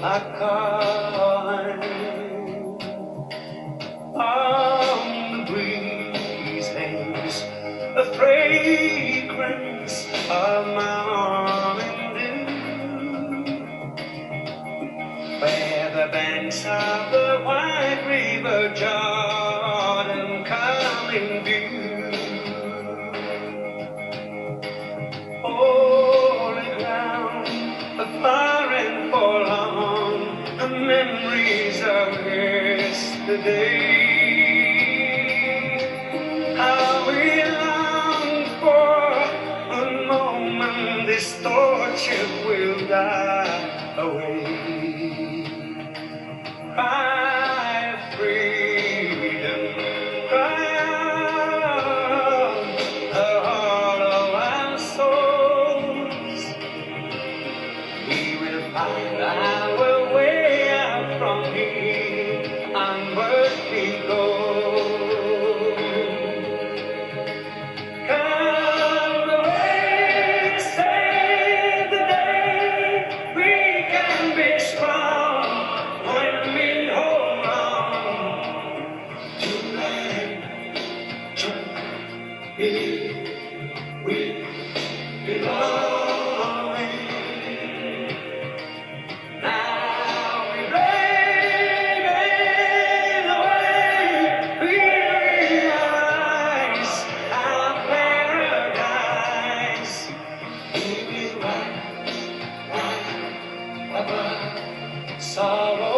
are calling. On the breeze hangs the fragrance of morning dew, where the banks of the wide river Jordan come in view. Holy ground, afar and forlorn, the memories of yesterday. How we long for a moment this torture will die away. Cry of freedom, cry out all of our souls. We will find our way out from here, onward we go. Come away, save the day. We can be strong when we hold on to land, to we belong. Now we reign in the way we realize our paradise. We will rise above sorrow.